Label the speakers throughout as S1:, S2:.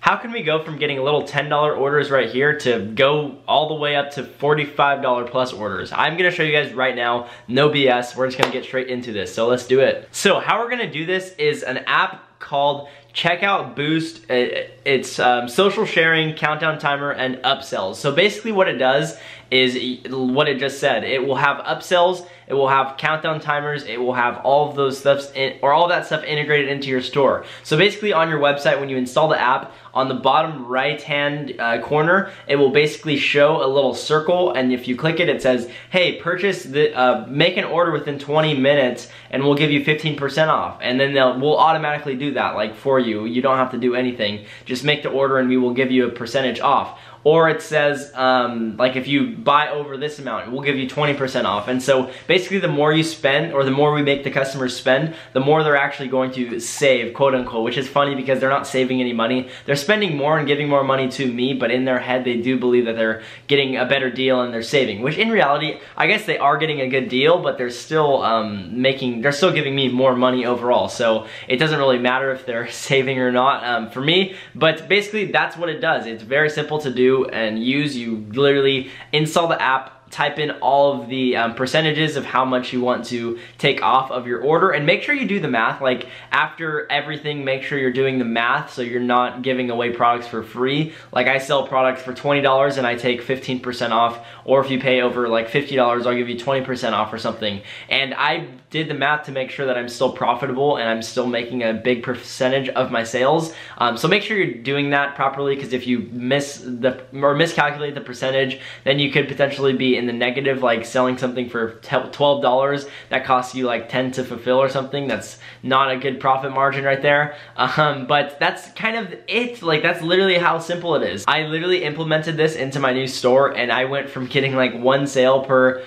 S1: How can we go from getting little $10 orders right here to go all the way up to $45 plus orders? I'm gonna show you guys right now, no BS, we're just gonna get straight into this, so let's do it. So how we're gonna do this is an app called Checkout Boost. It's social sharing, countdown timer, and upsells. So basically what it does is what it just said. It will have upsells, it will have countdown timers, it will have all of those stuffs all that stuff integrated into your store. So basically on your website, when you install the app, on the bottom right hand corner, it will basically show a little circle, and if you click it, it says, hey, make an order within 20 minutes and we'll give you 15% off. And then we'll automatically do that, like for you. You don't have to do anything. Just make the order and we will give you a percentage off. Or it says, like if you buy over this amount, we'll give you 20% off. And so basically the more you spend, or the more we make the customers spend, the more they're actually going to save, quote unquote, which is funny because they're not saving any money. They're spending more and giving more money to me, but in their head they do believe that they're getting a better deal and they're saving, which in reality, I guess they are getting a good deal, but they're still they're still giving me more money overall. So it doesn't really matter if they're saving or not for me, but basically that's what it does. It's very simple to do and use. You literally install the app, type in all of the percentages of how much you want to take off of your order, and make sure you do the math. Like after everything, make sure you're doing the math so you're not giving away products for free. Like I sell products for $20 and I take 15% off, or if you pay over like $50, I'll give you 20% off or something. And I did the math to make sure that I'm still profitable and I'm still making a big percentage of my sales. So make sure you're doing that properly, because if you miscalculate the percentage, then you could potentially be in the negative, like selling something for $12 that costs you like 10 to fulfill or something. That's not a good profit margin right there. But that's kind of it. Like that's literally how simple it is. I literally implemented this into my new store, and I went from getting like one sale per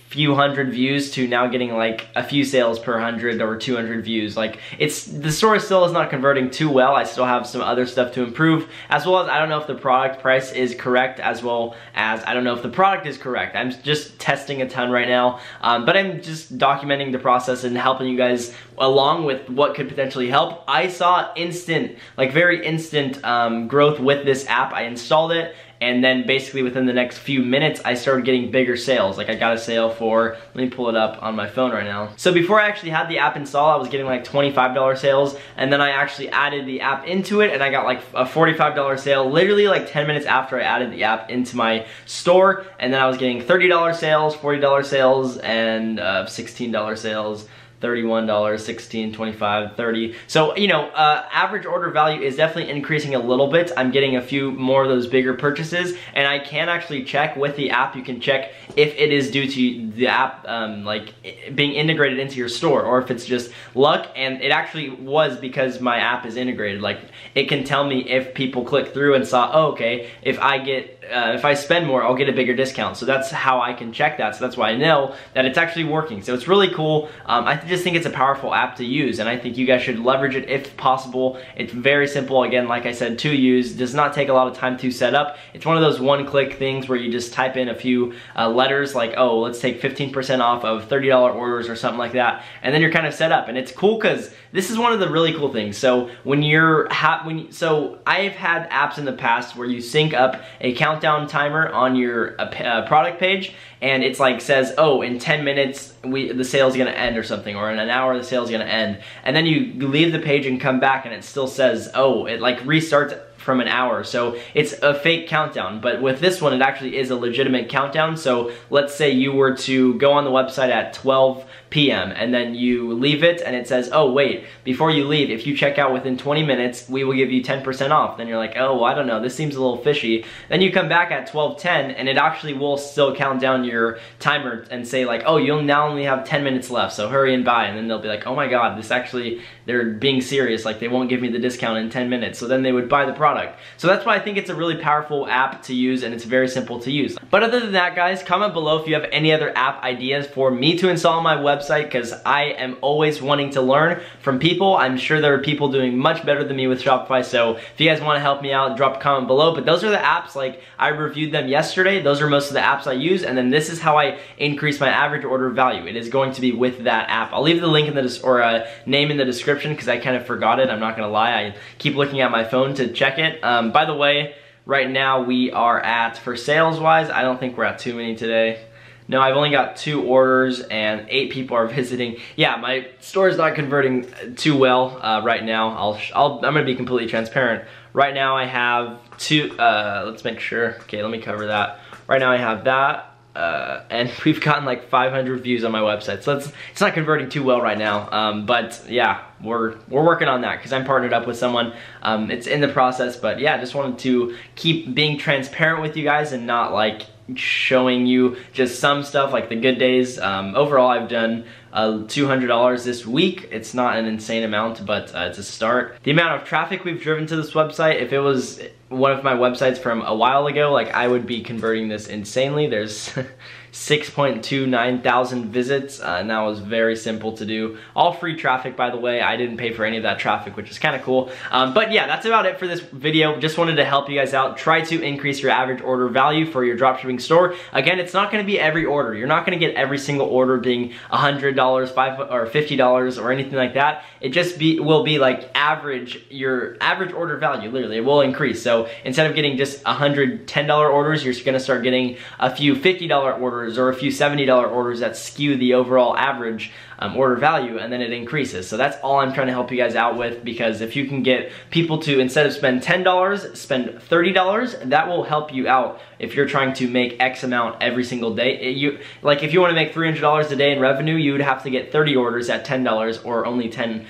S1: few hundred views to now getting like a few sales per 100 or 200 views. Like the store still is not converting too well. I still have some other stuff to improve, as well as I don't know if the product price is correct, as well as I don't know if the product is correct. I'm just testing a ton right now, but I'm just documenting the process and helping you guys along with what could potentially help. I saw instant, like very instant growth with this app. I installed it, and then basically within the next few minutes, I started getting bigger sales. Like I got a sale for, let me pull it up on my phone right now. So before I actually had the app installed, I was getting like $25 sales, and then I actually added the app into it, and I got like a $45 sale literally like 10 minutes after I added the app into my store. And then I was getting $30 sales, $40 sales, and $16 sales. $31, $16, $25, $30. So, you know, average order value is definitely increasing a little bit. I'm getting a few more of those bigger purchases, and I can actually check with the app. You can check if it is due to the app like being integrated into your store, or if it's just luck. And it actually was because my app is integrated. Like it can tell me if people click through and saw, oh, okay, if I spend more, I'll get a bigger discount. So that's how I can check that. So that's why I know that it's actually working. So it's really cool. I just think it's a powerful app to use, and I think you guys should leverage it if possible. It's very simple, again, like I said, to use. Does not take a lot of time to set up. It's one of those one-click things where you just type in a few letters, like, oh, let's take 15% off of $30 orders or something like that, and then you're kind of set up. And it's cool because this is one of the really cool things. So when so I've had apps in the past where you sync up a countdown timer on your product page, and it's like says, oh, in 10 minutes the sale's gonna end or something, or in an hour the sale's gonna end, and then you leave the page and come back and it still says, oh, it like restarts from an hour. So it's a fake countdown, but with this one it actually is a legitimate countdown. So let's say you were to go on the website at 12 p.m. and then you leave it and it says, oh wait, before you leave, if you check out within 20 minutes, we will give you 10% off. Then you're like, oh, well, I don't know, this seems a little fishy. Then you come back at 12:10 and it actually will still count down your timer and say like, oh, you'll now only have 10 minutes left, so hurry and buy. And then they'll be like, oh my god, this actually, they're being serious, like they won't give me the discount in 10 minutes. So then they would buy the product. So that's why I think it's a really powerful app to use, and it's very simple to use. But other than that, guys, comment below if you have any other app ideas for me to install on my website, because I am always wanting to learn from people. I'm sure there are people doing much better than me with Shopify, so if you guys want to help me out, drop a comment below. But those are the apps, like I reviewed them yesterday. Those are most of the apps I use, and then this is how I increase my average order value. It is going to be with that app. I'll leave the link in the name in the description because I kind of forgot it. I'm not gonna lie. I keep looking at my phone to check it, it. By the way, right now we are at, for sales wise, I don't think we're at too many today. No, I've only got 2 orders and 8 people are visiting. Yeah, my store is not converting too well right now. I'm gonna be completely transparent. Right now I have 2, let's make sure. Okay, let me cover that. Right now I have that. And we've gotten like 500 views on my website, so it's not converting too well right now. But yeah, we're working on that because I'm partnered up with someone. It's in the process, but yeah, just wanted to keep being transparent with you guys and not like showing you just some stuff like the good days. Overall, I've done $200 this week. It's not an insane amount, but it's a start. The amount of traffic we've driven to this website, if it was one of my websites from a while ago, like I would be converting this insanely. There's 6.29 thousand visits, and that was very simple to do. All free traffic, by the way. I didn't pay for any of that traffic, which is kind of cool. But yeah, that's about it for this video. Just wanted to help you guys out. Try to increase your average order value for your dropshipping store. Again, it's not going to be every order. You're not going to get every single order being $100, $5 or $50 or anything like that. It just will be like your average order value. Literally, it will increase. So instead of getting just $110 orders, you're going to start getting a few $50 orders or a few $70 orders that skew the overall average order value, and then it increases. So that's all I'm trying to help you guys out with, because if you can get people to, instead of spend $10, spend $30, that will help you out if you're trying to make X amount every single day. Like if you want to make $300 a day in revenue, you would have to get 30 orders at $10 or only 10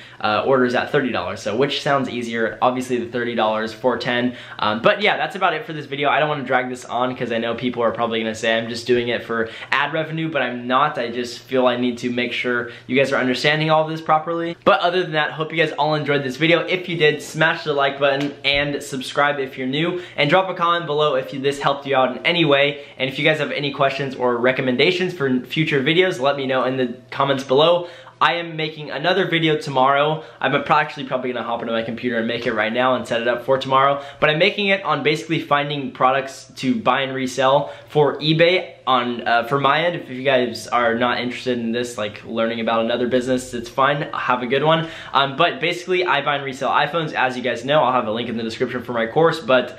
S1: orders at $30. So which sounds easier? Obviously the $30 for 10. But yeah, that's about it for this video. I don't want to drag this on because I know people are probably going to say I'm just doing it for ad revenue, but I'm not. I just feel I need to make sure you guys are understanding all of this properly. But other than that, hope you guys all enjoyed this video. If you did, smash the like button and subscribe if you're new, and drop a comment below if this helped you out in any way. And if you guys have any questions or recommendations for future videos, let me know in the comments below. I am making another video tomorrow. I'm actually probably gonna hop into my computer and make it right now and set it up for tomorrow. But I'm making it on basically finding products to buy and resell for eBay on for my end. If you guys are not interested in this, like learning about another business, it's fine. Have a good one. But basically, I buy and resell iPhones, as you guys know. I'll have a link in the description for my course. But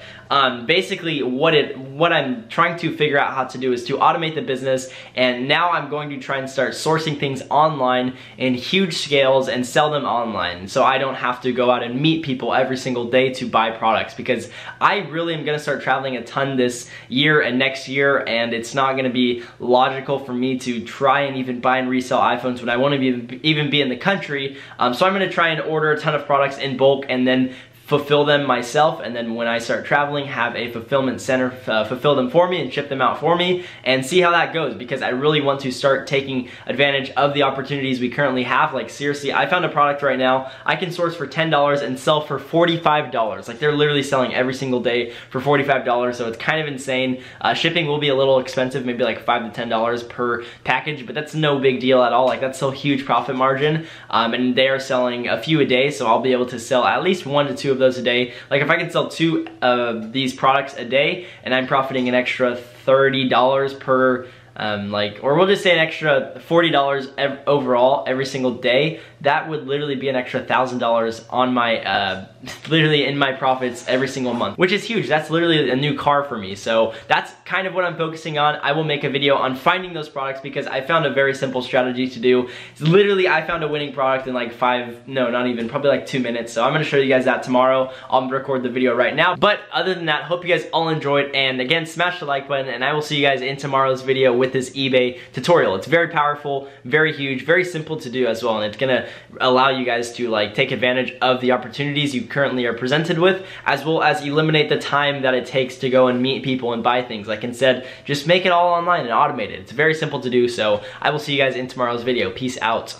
S1: basically, what I'm trying to figure out how to do is to automate the business. And now I'm going to try and start sourcing things online in huge scales and sell them online, so I don't have to go out and meet people every single day to buy products, because I really am gonna start traveling a ton this year and next year, and it's not gonna be logical for me to try and even buy and resell iPhones when I won't even be in the country. So I'm gonna try and order a ton of products in bulk and then fulfill them myself, and then when I start traveling, have a fulfillment center fulfill them for me and ship them out for me, and see how that goes, because I really want to start taking advantage of the opportunities we currently have. Like seriously, I found a product right now I can source for $10 and sell for $45. Like they're literally selling every single day for $45, so it's kind of insane. Shipping will be a little expensive, maybe like $5 to $10 per package, but that's no big deal at all. Like that's still huge profit margin, and they are selling a few a day, so I'll be able to sell at least 1 to 2 of those a day. Like if I can sell 2 of these products a day and I'm profiting an extra $30 per or we'll just say an extra $40 overall every single day, that would literally be an extra $1,000 on my literally in my profits every single month, which is huge. That's literally a new car for me. So that's kind of what I'm focusing on. I will make a video on finding those products, because I found a very simple strategy to do. It's literally, I found a winning product in like probably like 2 minutes. So I'm gonna show you guys that tomorrow. I'll record the video right now. But other than that, hope you guys all enjoyed, and again, smash the like button, and I will see you guys in tomorrow's video with this eBay tutorial. It's very powerful, very huge, very simple to do as well, and it's gonna allow you guys to like take advantage of the opportunities you currently are presented with, as well as eliminate the time that it takes to go and meet people and buy things. Like instead, just make it all online and automate it. It's very simple to do. So I will see you guys in tomorrow's video. Peace out.